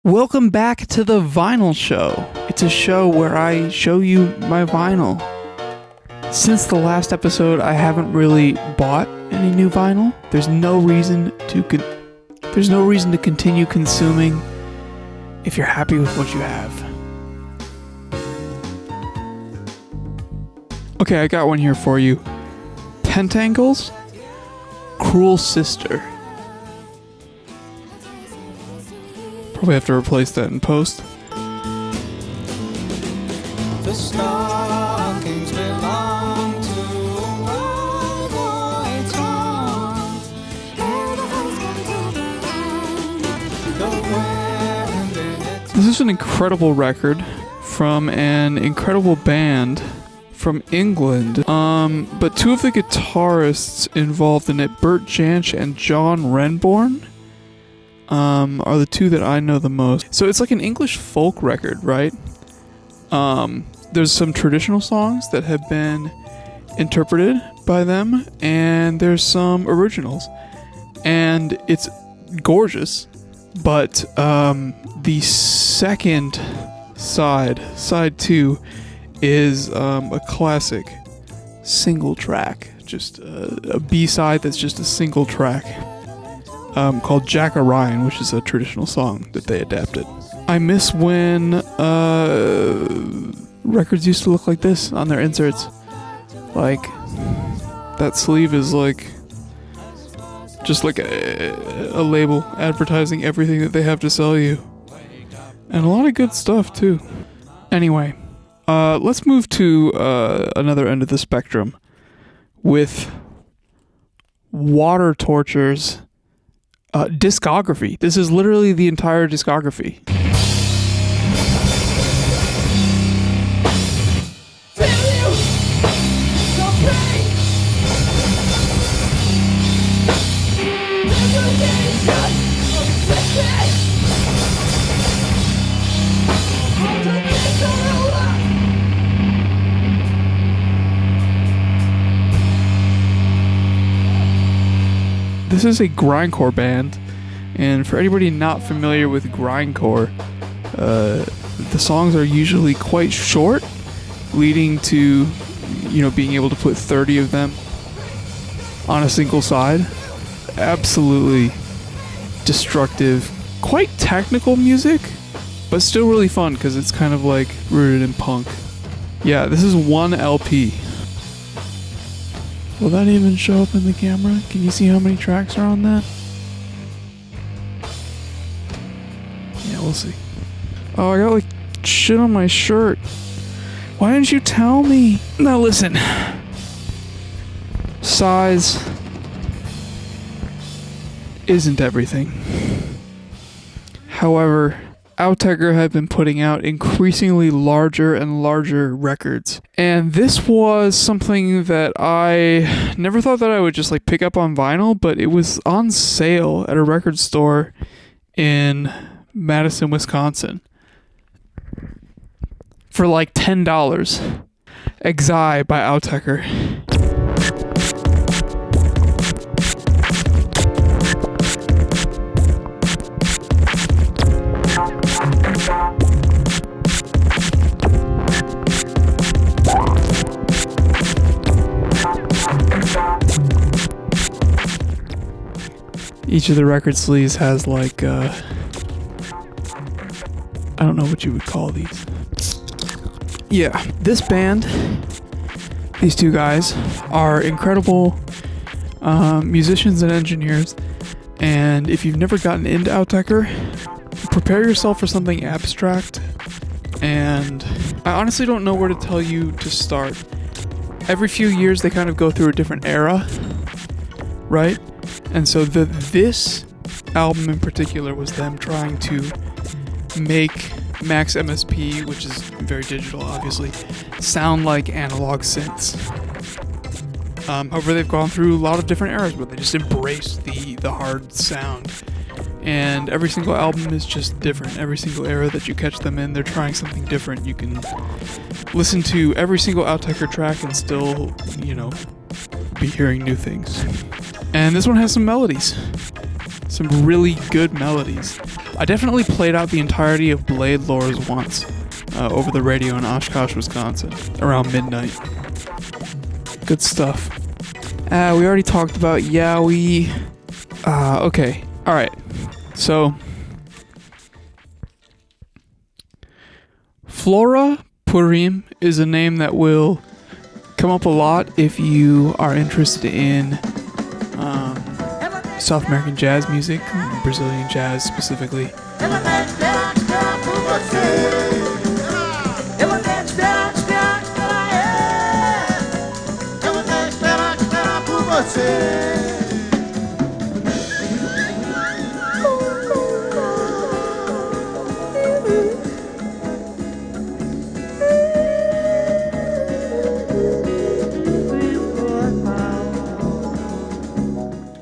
Welcome back to the Vinyl Show. It's a show where I show you my vinyl. Since the last episode, I haven't really bought any new vinyl. There's no reason to continue consuming if you're happy with what you have. Okay, I got one here for you. Pentangle's Cruel Sister. Probably have to replace that in post. The stockings belong to my boy Tom. This is an incredible record from an incredible band from England. But two of the guitarists involved in it, Bert Jansch and John Renbourn, are the two that I know the most. So it's like an English folk record, right? There's some traditional songs that have been interpreted by them, and there's some originals. And it's gorgeous, but the second side 2, is a classic single track, just a B-side that's just a single track. Called Jack Orion, which is a traditional song that they adapted. I miss when records used to look like this on their inserts. Like, that sleeve is like just like a label advertising everything that they have to sell you. And a lot of good stuff too. Anyway, let's move to another end of the spectrum with Water Torture's discography. This is literally the entire discography. This is a grindcore band, and for anybody not familiar with grindcore, the songs are usually quite short, leading to, being able to put 30 of them on a single side. Absolutely destructive, quite technical music, but still really fun because it's kind of like rooted in punk. Yeah, this is one LP. Will that even show up in the camera? Can you see how many tracks are on that? Yeah, we'll see. Oh, I got like shit on my shirt. Why didn't you tell me? Now listen. Size isn't everything. However, Outecker had been putting out increasingly larger and larger records. And this was something that I never thought that I would just like pick up on vinyl, but it was on sale at a record store in Madison, Wisconsin for like $10. Exai by Outecker. Each of the record sleeves has like, I don't know what you would call these. Yeah, this band, these two guys, are incredible musicians and engineers. And if you've never gotten into Outecker, prepare yourself for something abstract. And I honestly don't know where to tell you to start. Every few years they kind of go through a different era, right? And so this album in particular was them trying to make Max MSP, which is very digital obviously, sound like analog synths. However, they've gone through a lot of different eras where they just embrace the hard sound. And every single album is just different. Every single era that you catch them in, they're trying something different. You can listen to every single Outecker track and still, be hearing new things. And this one has some melodies. Some really good melodies. I definitely played out the entirety of Blade Lores once over the radio in Oshkosh, Wisconsin, around midnight. Good stuff. We already talked about Yowie. Okay. Alright. So, Flora Purim is a name that will come up a lot if you are interested in South American jazz music, Brazilian jazz specifically.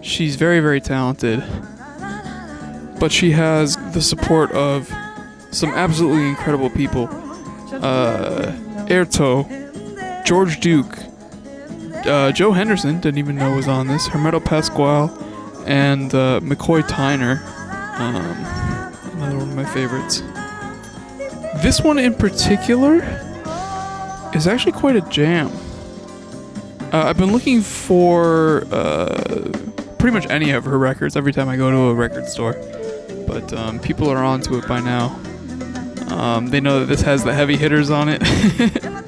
She's very, very talented, but she has the support of some absolutely incredible people. Erto, George Duke, Joe Henderson, didn't even know was on this, Hermeto Pascual, and McCoy Tyner, another one of my favorites. This one in particular is actually quite a jam. I've been looking for pretty much any of her records every time I go to a record store, but people are onto it by now. They know that this has the heavy hitters on it.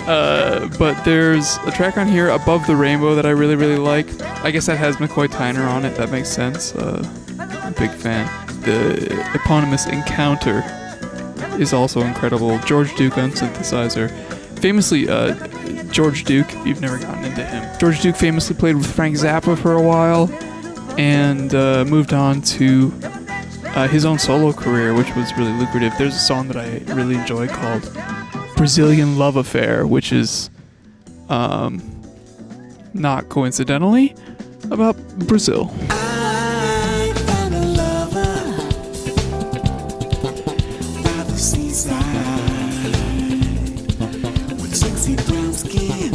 But there's a track on here, Above the Rainbow, that I really, really like. I guess that has McCoy Tyner on it. That makes sense. I'm a big fan. The eponymous Encounter is also incredible. George Duke on synthesizer. Famously, George Duke, if you've never gotten into him. George Duke famously played with Frank Zappa for a while and moved on to his own solo career, which was really lucrative. There's a song that I really enjoy called Brazilian Love Affair, which is not coincidentally about Brazil. I found a lover by the seaside with sexy brown skin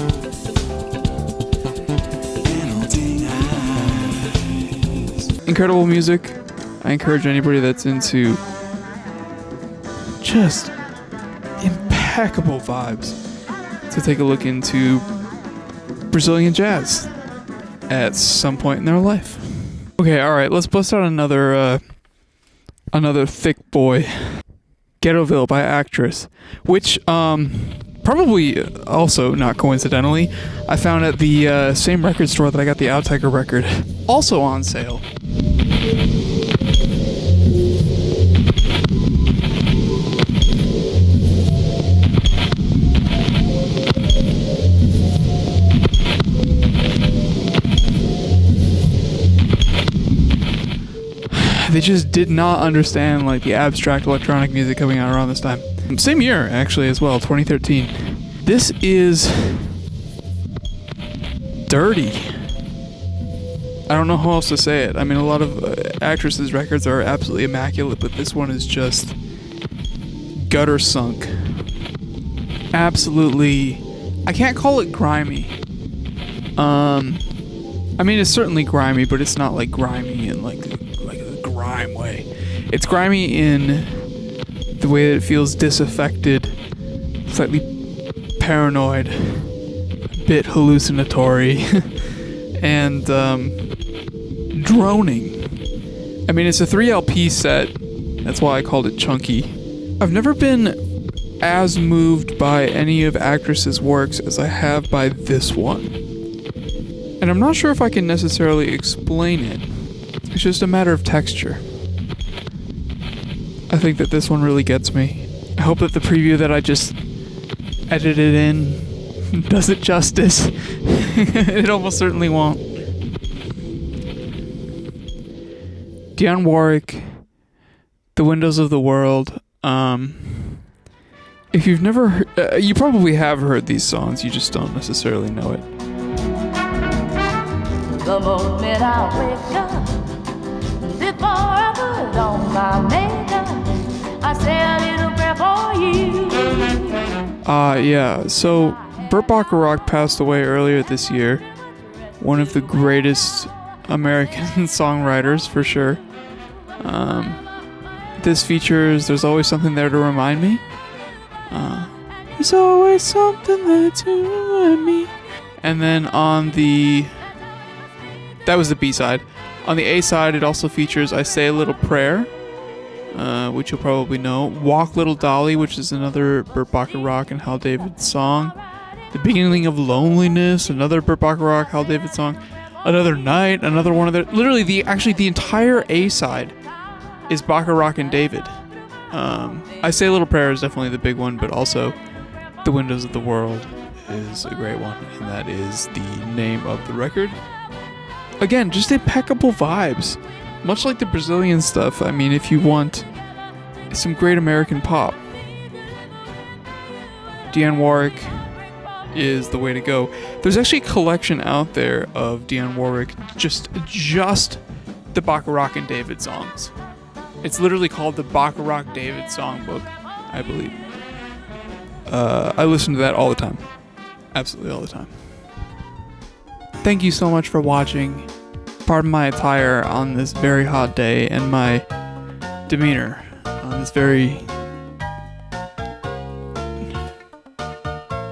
and haunting eyes. Incredible music. I encourage anybody that's into just impeccable vibes to take a look into Brazilian jazz at some point in their life. Okay, alright, let's bust out another thick boy. Ghettoville by Actress, which probably also not coincidentally I found at the same record store that I got the Out Tiger record, also on sale. They just did not understand like the abstract electronic music coming out around this time. Same year, actually, as well, 2013. This is dirty. I don't know how else to say it. I mean, a lot of Actress's records are absolutely immaculate, but this one is just gutter sunk. Absolutely. I can't call it grimy. I mean, it's certainly grimy, but it's not like grimy in like a grime way. It's grimy in the way that it feels disaffected, slightly paranoid, a bit hallucinatory, and droning. I mean, it's a 3 LP set. That's why I called it chunky. I've never been as moved by any of Actress's works as I have by this one. And I'm not sure if I can necessarily explain it. It's just a matter of texture. I think that this one really gets me. I hope that the preview that I just edited in does it justice. It almost certainly won't. Dionne Warwick, The Windows of the World. If you've never heard, you probably have heard these songs, you just don't necessarily know it. The moment I wake up, before I put on my makeup, I say a little prayer for you. Yeah, so Burt Bacharach passed away earlier this year. One of the greatest American songwriters, for sure. this features There's Always Something There to Remind Me. There's always something there to remind me. And then that was the B-side. On the A-side, it also features I Say a Little Prayer, which you'll probably know. Walk Little Dolly, which is another Burt Bacharach and Hal David song. The Beginning of Loneliness, another Burt Bacharach, Hal David song. Another Night, another one of their... Literally, the entire A-side is Bacharach and David. I Say a Little Prayer is definitely the big one, but also The Windows of the World is a great one, and that is the name of the record. Again, just impeccable vibes. Much like the Brazilian stuff, I mean, if you want some great American pop, Dionne Warwick is the way to go. There's actually a collection out there of Dionne Warwick, just the Bacharach and David songs. It's literally called the Bacharach David Songbook, I believe. I listen to that all the time. Absolutely all the time. Thank you so much for watching. Pardon my attire on this very hot day and my demeanor on this very...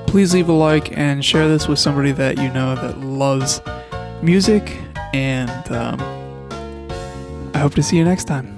Please leave a like and share this with somebody that you know that loves music, and I hope to see you next time.